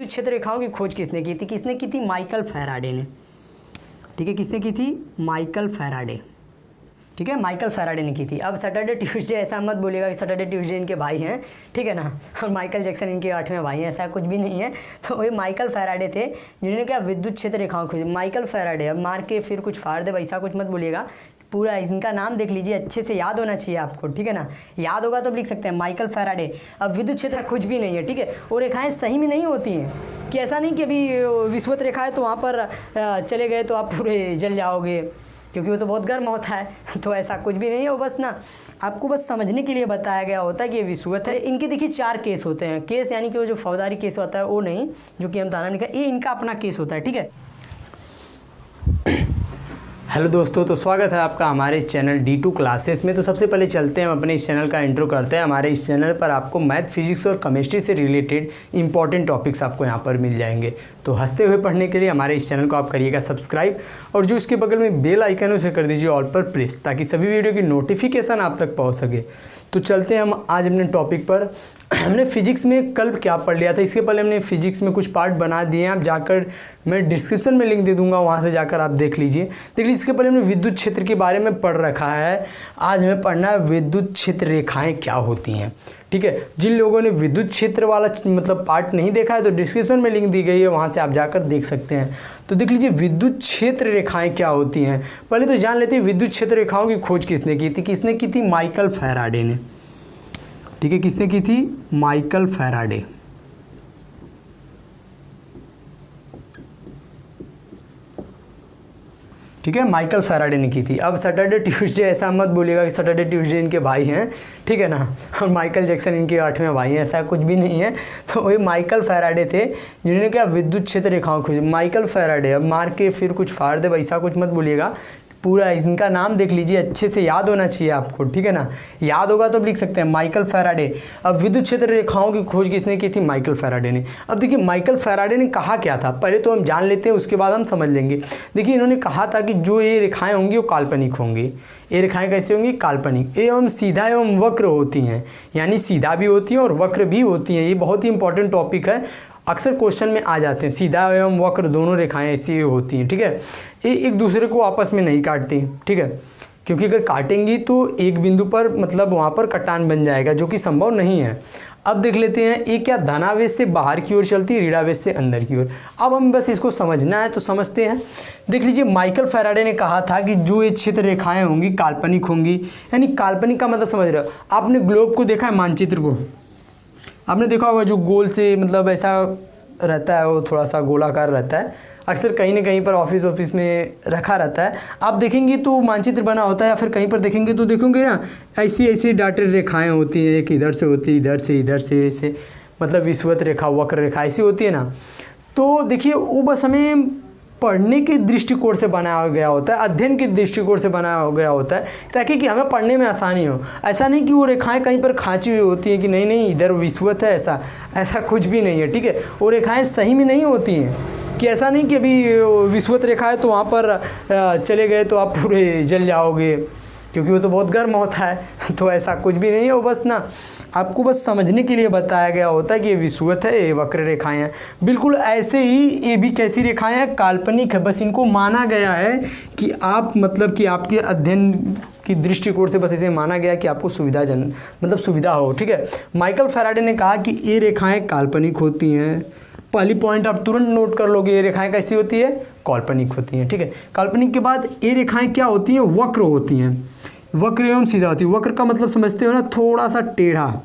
विद्युत क्षेत्र रेखाओं की खोज किसने की थी? किसने की थी? माइकल फैराडे ने। ठीक है, किसने की थी? Michael Faraday. ठीक है, माइकल फैराडे ने की थी। अब सैटरडे ट्यूसडे ऐसा मत बोलिएगा कि सैटरडे ट्यूसडे इनके भाई हैं, ठीक है ना, और माइकल जैक्सन इनके 8वें भाई हैं, ऐसा कुछ भी नहीं है। तो वही माइकल फैराडे थे जिन्होंने क्या विद्युत क्षेत्र रेखाओं खोजी। माइकल फैराडे, अब मार के फिर कुछ फाड़ दे, वैसा कुछ मत बोलिएगा, पूरा इनका नाम देख लीजिए, अच्छे से याद होना चाहिए आपको, ठीक है ना। याद होगा तो लिख सकते हैं माइकल फैराडे। अब विद्युत क्षेत्र कुछ भी नहीं है, ठीक है। वो रेखाएं सही में नहीं होती हैं, कि ऐसा नहीं कि अभी विषुवत रेखा है तो वहाँ पर चले गए तो आप पूरे जल जाओगे, क्योंकि वो तो बहुत गर्म होता है। तो ऐसा कुछ भी नहीं है, वो बस ना आपको बस समझने के लिए बताया गया होता है कि ये विषुवत है। इनके देखिए 4 केस होते हैं। केस यानी कि वो जो फौजदारी केस होता है वो नहीं, जो कि हम दाना निकाल, ये इनका अपना केस होता है, ठीक है। हेलो दोस्तों, तो स्वागत है आपका हमारे चैनल D2 क्लासेस में। तो सबसे पहले चलते हैं, हम अपने इस चैनल का इंट्रो करते हैं। हमारे इस चैनल पर आपको मैथ, फिजिक्स और केमिस्ट्री से रिलेटेड इंपॉर्टेंट टॉपिक्स आपको यहाँ पर मिल जाएंगे। तो हंसते हुए पढ़ने के लिए हमारे इस चैनल को आप करिएगा सब्सक्राइब, और जो इसके बगल में बेल आइकन है उसे कर दीजिए ऑल पर प्रेस, ताकि सभी वीडियो की नोटिफिकेशन आप तक पहुँच सके। तो चलते हैं हम आज अपने टॉपिक पर। हमने फिजिक्स में कल क्या पढ़ लिया था, इसके पहले हमने फिजिक्स में कुछ पार्ट बना दिए हैं, आप जाकर मैं डिस्क्रिप्शन में लिंक दे दूंगा, वहाँ से जाकर आप देख लीजिए। देखिए, इसके पहले हमने विद्युत क्षेत्र के बारे में पढ़ रखा है। आज हमें पढ़ना है विद्युत क्षेत्र रेखाएं क्या होती हैं, ठीक है। जिन लोगों ने विद्युत क्षेत्र वाला मतलब पार्ट नहीं देखा है तो डिस्क्रिप्शन में लिंक दी गई है, वहाँ से आप जाकर देख सकते हैं। तो देख लीजिए विद्युत क्षेत्र रेखाएं क्या होती हैं। पहले तो जान लेते हैं विद्युत क्षेत्र रेखाओं की खोज किसने की थी। किसने की थी? माइकल फैराडे ने, ठीक है। किसने की थी? Michael Faraday. ठीक है, माइकल फैराडे ने की थी। अब सैटरडे ट्यूसडे ऐसा मत बोलिएगा कि सैटरडे ट्यूसडे इनके भाई हैं, ठीक है ना, और माइकल जैक्सन इनके 8वें भाई हैं, ऐसा कुछ भी नहीं है। तो वही माइकल फैराडे थे जिन्होंने क्या विद्युत क्षेत्र रेखाओं खोजी। माइकल फैराडे, अब मार के फिर कुछ फाड़ दे, वैसा कुछ मत बोलिएगा, पूरा इनका नाम देख लीजिए, अच्छे से याद होना चाहिए आपको, ठीक है ना। याद होगा तो लिख सकते हैं माइकल फैराडे। अब विद्युत क्षेत्र रेखाओं की खोज किसने की थी? माइकल फैराडे ने। अब देखिए माइकल फैराडे ने कहा क्या था, पहले तो हम जान लेते हैं, उसके बाद हम समझ लेंगे। देखिए, इन्होंने कहा था कि जो ये रेखाएं होंगी वो काल्पनिक होंगी। ये रेखाएं कैसे होंगी? काल्पनिक एवं सीधा एवं वक्र होती हैं, यानी सीधा भी होती हैं और वक्र भी होती हैं। ये बहुत ही इंपॉर्टेंट टॉपिक है, अक्सर क्वेश्चन में आ जाते हैं। सीधा एवं वक्र दोनों रेखाएं ऐसी होती हैं, ठीक है। ये एक दूसरे को आपस में नहीं काटती, ठीक है, क्योंकि अगर काटेंगी तो एक बिंदु पर मतलब वहाँ पर कटान बन जाएगा, जो कि संभव नहीं है। अब देख लेते हैं, ये क्या धनावेश से बाहर की ओर चलती है, ऋणावेश से अंदर की ओर। अब हम बस इसको समझना है तो समझते हैं। देख लीजिए, माइकल फैराडे ने कहा था कि जो ये क्षेत्र रेखाएँ होंगी काल्पनिक होंगी। यानी काल्पनिक का मतलब समझ रहे हो, आपने ग्लोब को देखा है, मानचित्र को आपने देखा होगा, जो गोल से मतलब ऐसा रहता है, वो थोड़ा सा गोलाकार रहता है, अक्सर कहीं ना कहीं पर ऑफिस में रखा रहता है। आप देखेंगे तो मानचित्र बना होता है, या फिर कहीं पर देखेंगे तो देखोगे ना, ऐसी ऐसी डॉटेड रेखाएं होती हैं, एक इधर से होती है, इधर से ऐसे, मतलब विषुवत रेखा, वक्र रेखा ऐसी होती है ना। तो देखिए, वो बस हमें पढ़ने के दृष्टिकोण से बनाया गया होता है, अध्ययन के दृष्टिकोण से बनाया गया होता है, ताकि कि हमें पढ़ने में आसानी हो। ऐसा नहीं कि वो रेखाएं कहीं पर खांची हुई होती हैं कि नहीं इधर विषुवत है, ऐसा कुछ भी नहीं है, ठीक है। वो रेखाएं सही में नहीं होती हैं, कि ऐसा नहीं कि अभी विषुवत रेखा है तो वहाँ पर चले गए तो आप पूरे जल जाओगे, क्योंकि वो तो बहुत गर्म होता है। तो ऐसा कुछ भी नहीं है, वो बस ना आपको बस समझने के लिए बताया गया होता है कि ये विषुवत है, ये वक्र रेखाएं हैं। बिल्कुल ऐसे ही ये भी कैसी रेखाएं हैं? काल्पनिक है। बस इनको माना गया है कि आप मतलब कि आपके अध्ययन की दृष्टिकोण से बस इसे माना गया कि आपको सुविधाजनक मतलब सुविधा हो, ठीक है। माइकल फैराडे ने कहा कि ये रेखाएँ काल्पनिक होती हैं। पहली पॉइंट आप तुरंत नोट कर लोगे, ये रेखाएं कैसी होती है? काल्पनिक होती हैं, ठीक है। काल्पनिक के बाद ये रेखाएं क्या होती हैं? वक्र होती हैं। वक्र एवं सीधा होती है। वक्र का मतलब समझते हो ना, थोड़ा सा टेढ़ा,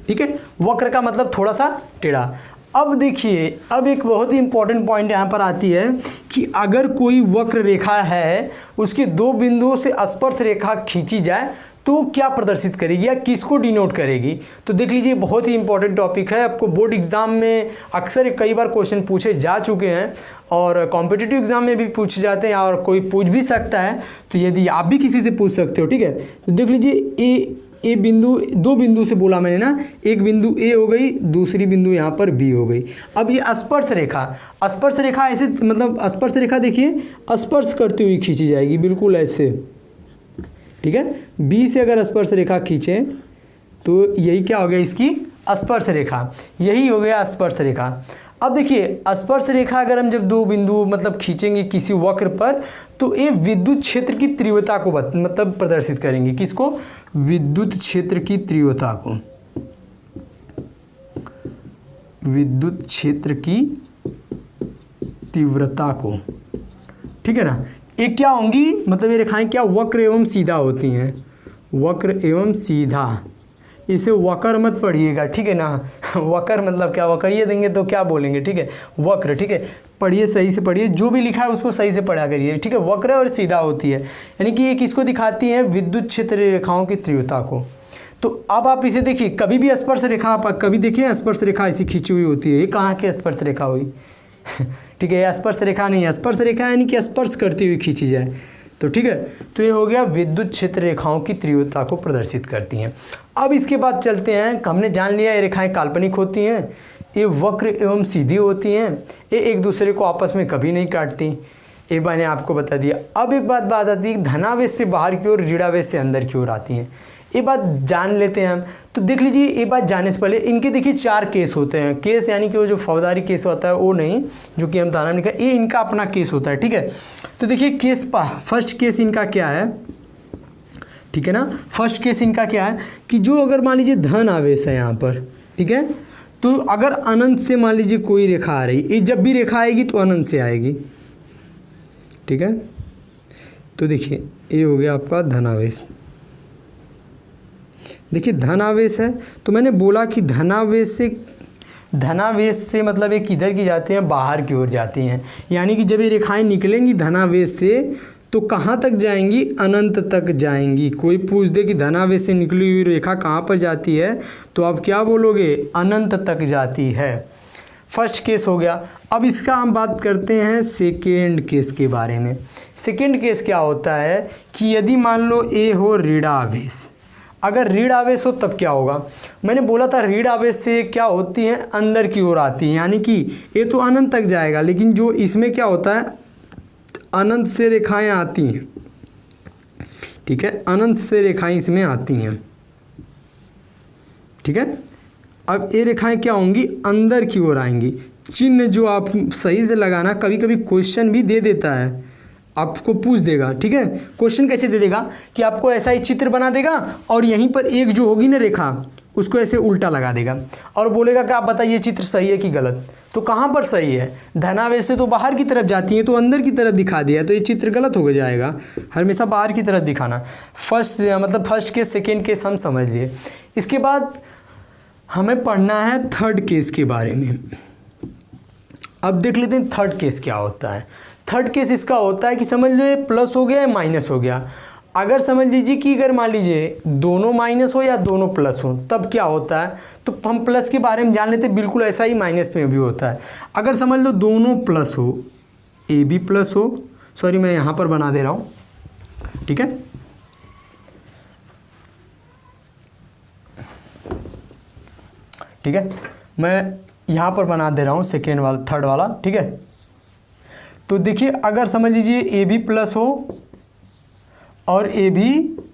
ठीक है। वक्र का मतलब थोड़ा सा टेढ़ा। अब देखिए, अब एक बहुत ही इंपॉर्टेंट पॉइंट यहाँ पर आती है कि अगर कोई वक्र रेखा है, उसके 2 बिंदुओं से स्पर्श रेखा खींची जाए तो क्या प्रदर्शित करेगी या किसको डिनोट करेगी? तो देख लीजिए, बहुत ही इंपॉर्टेंट टॉपिक है। आपको बोर्ड एग्जाम में अक्सर कई बार क्वेश्चन पूछे जा चुके हैं, और कॉम्पिटिटिव एग्जाम में भी पूछे जाते हैं, और कोई पूछ भी सकता है। तो यदि आप भी किसी से पूछ सकते हो, ठीक है। तो देख लीजिए, ए बिंदु, 2 बिंदु से बोला मैंने ना, एक बिंदु ए हो गई, दूसरी बिंदु यहाँ पर बी हो गई। अब ये स्पर्श रेखा ऐसे मतलब स्पर्श रेखा देखिए स्पर्श करती हुई खींची जाएगी, बिल्कुल ऐसे, ठीक है। बी से अगर स्पर्श रेखा खींचें तो यही क्या हो गया, इसकी स्पर्श रेखा, यही हो गया स्पर्श रेखा। अब देखिए स्पर्श रेखा अगर हम जब दो बिंदु मतलब खींचेंगे किसी वक्र पर तो ये विद्युत क्षेत्र की तीव्रता को मतलब प्रदर्शित करेंगे। किसको? विद्युत क्षेत्र की तीव्रता को, विद्युत क्षेत्र की तीव्रता को, ठीक है ना। ये क्या होंगी? मतलब ये रेखाएं क्या वक्र एवं सीधा होती हैं, वक्र एवं सीधा। इसे वक्र मत पढ़िएगा, ठीक है ना। वक्र मतलब क्या, वक्रिय देंगे तो क्या बोलेंगे, ठीक है, वक्र, ठीक है। पढ़िए, सही से पढ़िए, जो भी लिखा है उसको सही से पढ़ा करिए, ठीक है। वक्र और सीधा होती है, यानी कि ये किसको दिखाती है? विद्युत क्षेत्र रेखाओं की तीव्रता को। तो अब आप इसे देखिए, कभी भी स्पर्श रेखा आप कभी देखिए स्पर्श रेखा ऐसी खींची हुई होती है, ये कहाँ की स्पर्श रेखा हुई? ठीक है, स्पर्श रेखा नहीं है, स्पर्श रेखा यानी कि स्पर्श करती हुई खींची जाए, तो ठीक है। तो ये हो गया विद्युत क्षेत्र रेखाओं की तीव्रता को प्रदर्शित करती हैं। अब इसके बाद चलते हैं, हमने जान लिया ये रेखाएं काल्पनिक होती हैं, ये वक्र एवं सीधी होती हैं, ये एक दूसरे को आपस में कभी नहीं काटती, ये मैंने आपको बता दिया। अब एक बात आती है, धनावेश से बाहर की ओर, ऋणावेश से अंदर की ओर आती हैं। ये बात जान लेते हैं हम। तो देख लीजिए, ये बात जानने से पहले इनके देखिए 4 केस होते हैं। केस यानी कि वो जो फौजदारी केस होता है वो नहीं, जो कि हम धारा में लिखा, ये इनका अपना केस होता है, ठीक है। तो देखिए केस फर्स्ट केस इनका क्या है, ठीक है ना। फर्स्ट केस इनका क्या है कि जो अगर मान लीजिए धन आवेश है यहाँ पर, ठीक है, तो अगर अनंत से मान लीजिए कोई रेखा आ रही, ये जब भी रेखा आएगी तो अनंत से आएगी, ठीक है। तो देखिए ये हो गया आपका धनावेश। देखिए धनावेश है, तो मैंने बोला कि धनावेश से मतलब ये किधर की जाती हैं? बाहर की ओर जाती हैं। यानी कि जब ये रेखाएं निकलेंगी धनावेश से तो कहाँ तक जाएंगी? अनंत तक जाएंगी। कोई पूछ दे कि धनावेश से निकली हुई रेखा कहाँ पर जाती है, तो आप क्या बोलोगे? अनंत तक जाती है। फर्स्ट केस हो गया। अब इसका हम बात करते हैं सेकेंड केस के बारे में। सेकेंड केस क्या होता है कि यदि मान लो ए हो ऋणावेश, अगर ऋण आवेश हो तब क्या होगा? मैंने बोला था ऋण आवेश से क्या होती हैं? अंदर की ओर आती हैं, यानी कि ये तो अनंत तक जाएगा, लेकिन जो इसमें क्या होता है, अनंत से रेखाएं आती हैं, ठीक है, अनंत से रेखाएं इसमें आती हैं, ठीक है। अब ये रेखाएं क्या होंगी? अंदर की ओर आएंगी। चिन्ह जो आप सही से लगाना, कभी कभी क्वेश्चन भी दे देता है, आपको पूछ देगा, ठीक है। क्वेश्चन कैसे दे देगा कि आपको ऐसा ही चित्र बना देगा और यहीं पर एक जो होगी ना रेखा, उसको ऐसे उल्टा लगा देगा और बोलेगा कि आप बताइए चित्र सही है कि गलत। तो कहाँ पर सही है? धनावेश से तो बाहर की तरफ जाती है, तो अंदर की तरफ दिखा दिया, तो ये चित्र गलत हो जाएगा। हमेशा बाहर की तरफ दिखाना। फर्स्ट केस सेकेंड केस हम समझ लिए। इसके बाद हमें पढ़ना है थर्ड केस के बारे में। अब देख लेते हैं थर्ड केस क्या होता है। थर्ड केस इसका होता है कि समझ लो ये प्लस हो गया या माइनस हो गया। अगर समझ लीजिए कि अगर मान लीजिए दोनों माइनस हो या दोनों प्लस हो, तब क्या होता है? तो हम प्लस के बारे में जान लेते हैं। बिल्कुल ऐसा ही माइनस में भी होता है। अगर समझ लो दोनों प्लस हो, ए भी प्लस हो, सॉरी मैं यहाँ पर बना दे रहा हूँ, ठीक है। ठीक है, मैं यहाँ पर बना दे रहा हूँ सेकेंड वाला, थर्ड वाला, ठीक है। तो देखिए अगर समझ लीजिए ए भी प्लस हो और ए भी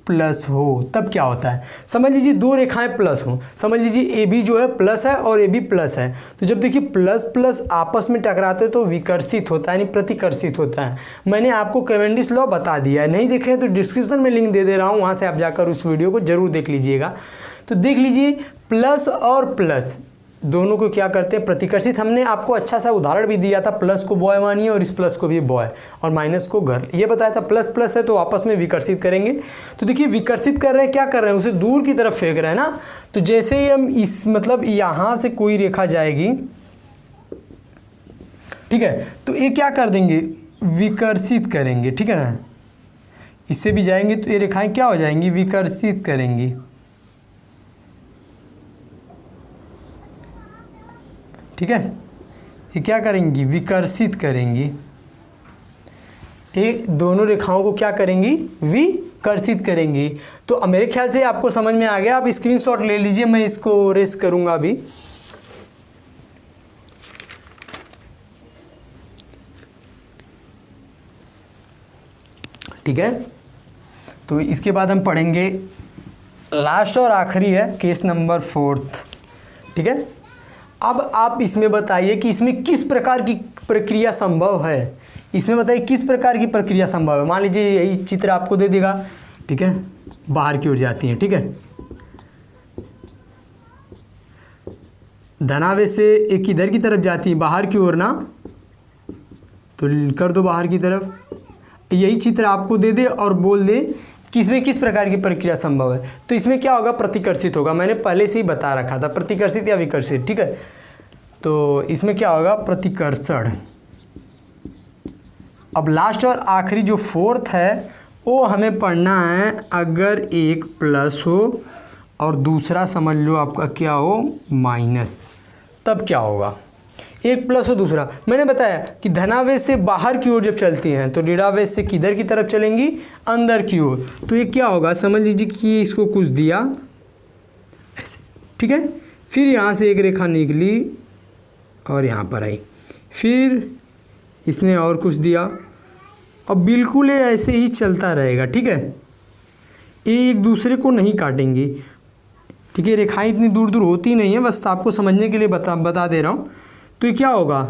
प्लस हो, तब क्या होता है? समझ लीजिए दो रेखाएं प्लस हो, समझ लीजिए ए भी जो है प्लस है और ए भी प्लस है। तो जब देखिए प्लस प्लस आपस में टकराते हैं तो विकर्षित होता है, यानी प्रतिकर्षित होता है। मैंने आपको कैवेंडिश लॉ बता दिया है, नहीं देखे तो डिस्क्रिप्शन में लिंक दे दे रहा हूँ, वहाँ से आप जाकर उस वीडियो को जरूर देख लीजिएगा। तो देख लीजिए प्लस और प्लस दोनों को क्या करते हैं? प्रतिकर्षित। हमने आपको अच्छा सा उदाहरण भी दिया था, प्लस को बॉय मानिए और इस प्लस को भी बॉय और माइनस को गर्ल, ये बताया था। प्लस प्लस है तो आपस में विकर्षित करेंगे। तो देखिए विकर्षित कर रहे हैं, क्या कर रहे हैं? उसे दूर की तरफ फेंक रहे हैं ना। तो जैसे ही हम इस मतलब यहाँ से कोई रेखा जाएगी, ठीक है, तो ये क्या कर देंगे? विकर्षित करेंगे, ठीक है ना। इससे भी जाएंगे तो ये रेखाएं क्या हो जाएंगी? विकर्षित करेंगी, ठीक है। ये क्या करेंगी? विकर्षित करेंगी। ये दोनों रेखाओं को क्या करेंगी? विकर्षित करेंगी। तो मेरे ख्याल से आपको समझ में आ गया। आप स्क्रीनशॉट ले लीजिए, मैं इसको रेस करूंगा अभी। ठीक है, तो इसके बाद हम पढ़ेंगे लास्ट और आखिरी है केस नंबर 4, ठीक है। अब आप इसमें बताइए कि इसमें किस प्रकार की प्रक्रिया संभव है, इसमें बताइए किस प्रकार की प्रक्रिया संभव है। मान लीजिए यही चित्र आपको दे देगा, ठीक है, बाहर की ओर जाती है, ठीक है, धनावेश से एक इधर की तरफ जाती है बाहर की ओर ना, तो कर दो बाहर की तरफ। यही चित्र आपको दे दे और बोल दे कि इसमें किस प्रकार की प्रक्रिया संभव है, तो इसमें क्या होगा, प्रतिकर्षित होगा। मैंने पहले से ही बता रखा था, प्रतिकर्षित या विकर्षित, ठीक है। तो इसमें क्या होगा, प्रतिकर्षण। अब लास्ट और आखिरी जो फोर्थ है वो हमें पढ़ना है। अगर एक प्लस हो और दूसरा समझ लो आपका क्या हो, माइनस, तब क्या होगा। एक प्लस हो दूसरा, मैंने बताया कि धनावेश से बाहर की ओर जब चलती हैं तो ऋणावेश से किधर की तरफ चलेंगी, अंदर की ओर। तो ये क्या होगा, समझ लीजिए कि इसको कुछ दिया ऐसे, ठीक है, फिर यहाँ से एक रेखा निकली और यहाँ पर आई, फिर इसने और कुछ दिया, अब बिल्कुल ये ऐसे ही चलता रहेगा, ठीक है। ये एक दूसरे को नहीं काटेंगी, ठीक है, रेखाएं इतनी दूर दूर होती नहीं है, बस आपको समझने के लिए बता दे रहा हूँ। तो ये क्या होगा,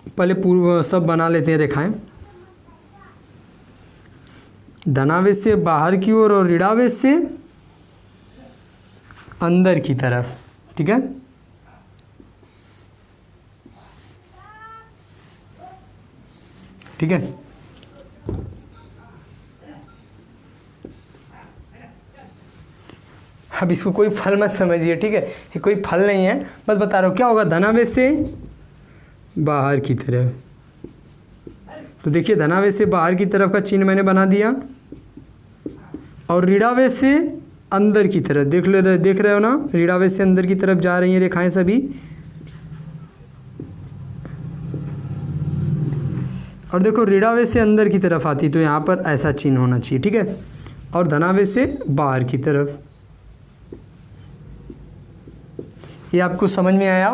पहले पूर्व सब बना लेते हैं रेखाएं। धनावेश से बाहर की ओर और ऋणावेश से अंदर की तरफ, ठीक है। ठीक है, अब इसको कोई फल मत समझिए, ठीक है, ये कोई फल नहीं है, बस बता रहा हूँ क्या होगा। धनावेश से बाहर की तरफ, तो देखिए धनावेश से बाहर की तरफ का चिन्ह मैंने बना दिया, और ऋणावेश से अंदर की तरफ देख रहे हो ना, ऋणावेश से अंदर की तरफ जा रही हैं रेखाएं सभी, और देखो ऋणावेश से अंदर की तरफ आती तो यहाँ पर ऐसा चिन्ह होना चाहिए, ठीक है, और धनावेश से बाहर की तरफ। ये आपको समझ में आया,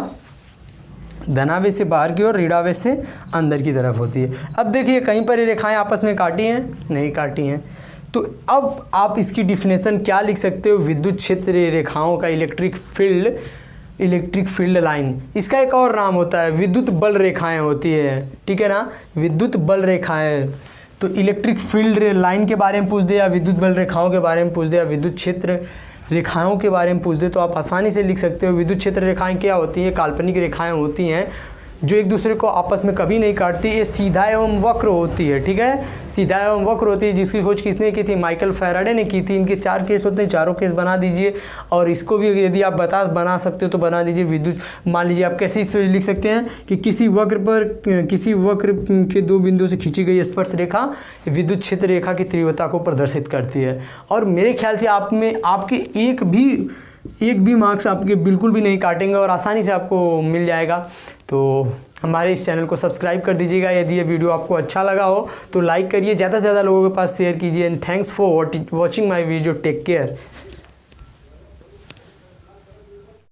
धनावेश से बाहर की ओर, ऋणावेश से अंदर की तरफ होती है। अब देखिए कहीं पर ये रेखाएं आपस में काटी हैं, नहीं काटी हैं, तो अब आप इसकी डिफिनेशन क्या लिख सकते हो, विद्युत क्षेत्र रेखाओं का, इलेक्ट्रिक फील्ड लाइन, इसका एक और नाम होता है विद्युत बल रेखाएं होती है, ठीक है ना, विद्युत बल रेखाएं। तो इलेक्ट्रिक फील्ड लाइन के बारे में पूछ दे, या विद्युत बल रेखाओं के बारे में पूछ दे, या विद्युत क्षेत्र रेखाओं के बारे में पूछ दे, तो आप आसानी से लिख सकते हो। विद्युत क्षेत्र रेखाएं क्या होती हैं, काल्पनिक रेखाएं होती हैं जो एक दूसरे को आपस में कभी नहीं काटती, ये सीधा एवं वक्र होती है, ठीक है, सीधा एवं वक्र होती है, जिसकी खोज किसने की थी, माइकल फैराडे ने की थी। इनके 4 केस होते हैं, चारों केस बना दीजिए, और इसको भी यदि आप बना सकते हो तो बना दीजिए। विद्युत, मान लीजिए आप कैसे इस लिख सकते हैं कि किसी वक्र के 2 बिंदुओं से खींची गई स्पर्श रेखा विद्युत क्षेत्र रेखा की तीव्रता को प्रदर्शित करती है। और मेरे ख्याल से आप में आपके एक भी मार्क्स आपके बिल्कुल भी नहीं काटेंगे और आसानी से आपको मिल जाएगा। तो हमारे इस चैनल को सब्सक्राइब कर दीजिएगा। यदि ये वीडियो आपको अच्छा लगा हो तो लाइक करिए, ज़्यादा से ज़्यादा लोगों के पास शेयर कीजिए। And thanks for watching my video. Take care.